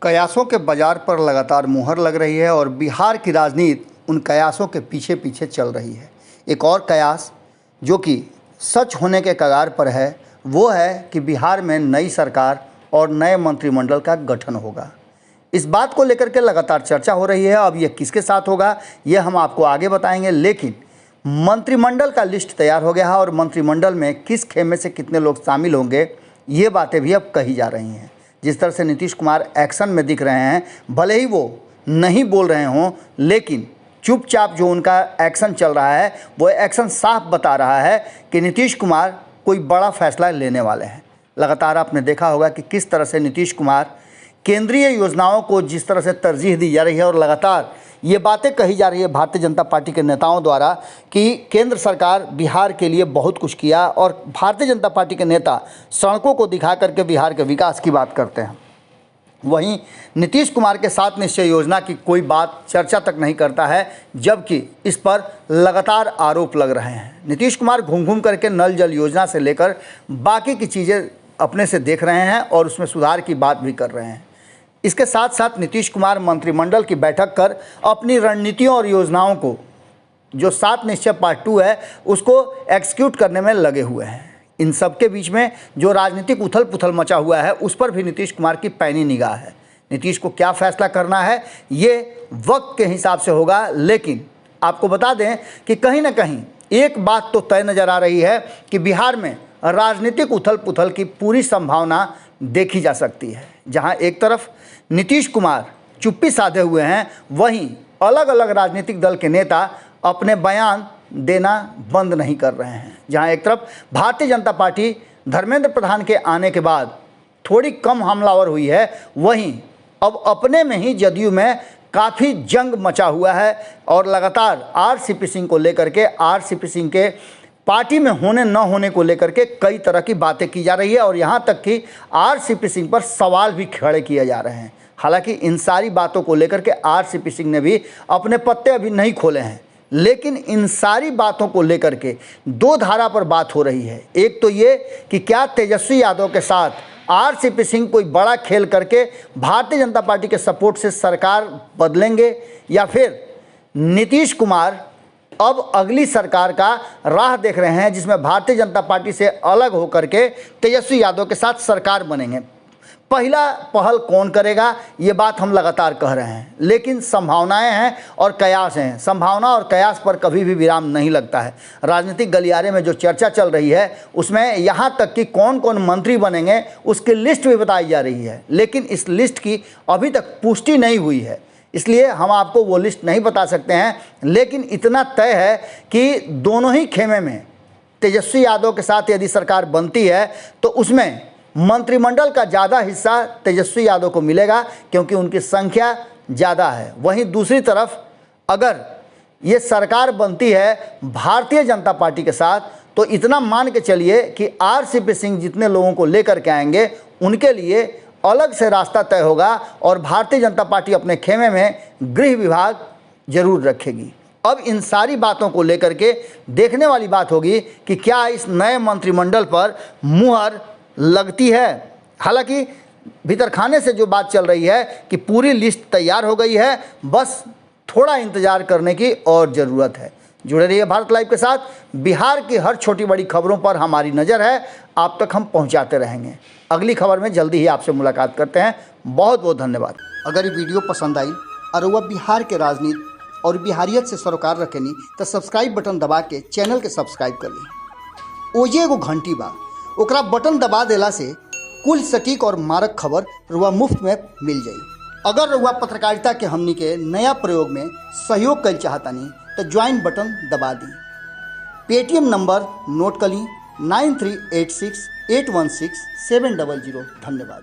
कयासों के बाजार पर लगातार मुहर लग रही है और बिहार की राजनीति उन कयासों के पीछे पीछे चल रही है। एक और कयास जो कि सच होने के कगार पर है वो है कि बिहार में नई सरकार और नए मंत्रिमंडल का गठन होगा। इस बात को लेकर के लगातार चर्चा हो रही है। अब ये किसके साथ होगा ये हम आपको आगे बताएंगे, लेकिन मंत्रिमंडल का लिस्ट तैयार हो गया है और मंत्रिमंडल में किस खेमे से कितने लोग शामिल होंगे ये बातें भी अब कही जा रही हैं। जिस तरह से नीतीश कुमार एक्शन में दिख रहे हैं, भले ही वो नहीं बोल रहे हों, लेकिन चुपचाप जो उनका एक्शन चल रहा है वो एक्शन साफ बता रहा है कि नीतीश कुमार कोई बड़ा फैसला लेने वाले हैं। लगातार आपने देखा होगा कि किस तरह से नीतीश कुमार केंद्रीय योजनाओं को जिस तरह से तरजीह दी जा रही है और लगातार ये बातें कही जा रही है भारतीय जनता पार्टी के नेताओं द्वारा कि केंद्र सरकार बिहार के लिए बहुत कुछ किया और भारतीय जनता पार्टी के नेता सड़कों को दिखा करके बिहार के विकास की बात करते हैं। वहीं नीतीश कुमार के 7 निश्चय योजना की कोई बात चर्चा तक नहीं करता है, जबकि इस पर लगातार आरोप लग रहे हैं। नीतीश कुमार घूम घूम करके नल जल योजना से लेकर बाकी की चीज़ें अपने से देख रहे हैं और उसमें सुधार की बात भी कर रहे हैं। इसके साथ साथ नीतीश कुमार मंत्रिमंडल की बैठक कर अपनी रणनीतियों और योजनाओं को जो 7 निश्चय पार्ट 2 है उसको एग्जीक्यूट करने में लगे हुए हैं। इन सब के बीच में जो राजनीतिक उथल पुथल मचा हुआ है उस पर भी नीतीश कुमार की पैनी निगाह है। नीतीश को क्या फैसला करना है ये वक्त के हिसाब से होगा, लेकिन आपको बता दें कि कहीं ना कहीं एक बात तो तय नज़र आ रही है कि बिहार में राजनीतिक उथल पुथल की पूरी संभावना देखी जा सकती है। जहां एक तरफ नीतीश कुमार चुप्पी साधे हुए हैं, वहीं अलग अलग राजनीतिक दल के नेता अपने बयान देना बंद नहीं कर रहे हैं। जहां एक तरफ भारतीय जनता पार्टी धर्मेंद्र प्रधान के आने के बाद थोड़ी कम हमलावर हुई है, वहीं अब अपने में ही जदयू में काफ़ी जंग मचा हुआ है और लगातार आरसीपी सिंह को लेकर के आरसीपी सिंह के पार्टी में होने न होने को लेकर के कई तरह की बातें की जा रही है और यहाँ तक कि आरसीपी सिंह पर सवाल भी खड़े किए जा रहे हैं। हालांकि इन सारी बातों को लेकर के आरसीपी सिंह ने भी अपने पत्ते अभी नहीं खोले हैं, लेकिन इन सारी बातों को लेकर के 2 धारा पर बात हो रही है। एक तो ये कि क्या तेजस्वी यादव के साथ आरसीपी सिंह कोई बड़ा खेल करके भारतीय जनता पार्टी के सपोर्ट से सरकार बदलेंगे, या फिर नीतीश कुमार अब अगली सरकार का राह देख रहे हैं जिसमें भारतीय जनता पार्टी से अलग होकर के तेजस्वी यादव के साथ सरकार बनेंगे। पहला पहल कौन करेगा ये बात हम लगातार कह रहे हैं, लेकिन संभावनाएं हैं और कयास हैं। संभावना और कयास पर कभी भी विराम नहीं लगता है। राजनीतिक गलियारे में जो चर्चा चल रही है उसमें यहाँ तक कि कौन कौन मंत्री बनेंगे उसकी लिस्ट भी बताई जा रही है, लेकिन इस लिस्ट की अभी तक पुष्टि नहीं हुई है, इसलिए हम आपको वो लिस्ट नहीं बता सकते हैं। लेकिन इतना तय है कि दोनों ही खेमे में तेजस्वी यादव के साथ यदि सरकार बनती है तो उसमें मंत्रिमंडल का ज़्यादा हिस्सा तेजस्वी यादव को मिलेगा क्योंकि उनकी संख्या ज़्यादा है। वहीं दूसरी तरफ अगर ये सरकार बनती है भारतीय जनता पार्टी के साथ तो इतना मान के चलिए कि आरसीपी सिंह जितने लोगों को लेकर के आएंगे उनके लिए अलग से रास्ता तय होगा और भारतीय जनता पार्टी अपने खेमे में गृह विभाग जरूर रखेगी। अब इन सारी बातों को लेकर के देखने वाली बात होगी कि क्या इस नए मंत्रिमंडल पर मुहर लगती है। हालांकि भीतर खाने से जो बात चल रही है कि पूरी लिस्ट तैयार हो गई है, बस थोड़ा इंतजार करने की और ज़रूरत है। जुड़े रहिए भारत लाइव के साथ। बिहार की हर छोटी बड़ी खबरों पर हमारी नज़र है, आप तक हम पहुंचाते रहेंगे। अगली खबर में जल्दी ही आपसे मुलाकात करते हैं। बहुत बहुत धन्यवाद। अगर ये वीडियो पसंद आई और वह बिहार के राजनीति और बिहारियत से सरोकार रखेनी तो सब्सक्राइब बटन दबा के चैनल के सब्सक्राइब कर ली। ओजे एगो घंटी बा, ओकरा बटन दबा देला से कुल सटीक और मारक खबर रुआ मुफ्त में मिल जाई। अगर रुआ पत्रकारिता के हमनी के नया प्रयोग में सहयोग कर चाहतानी तो ज्वाइन बटन दबा दी। पेटीएम नंबर नोट कर ली 9386816700। धन्यवाद।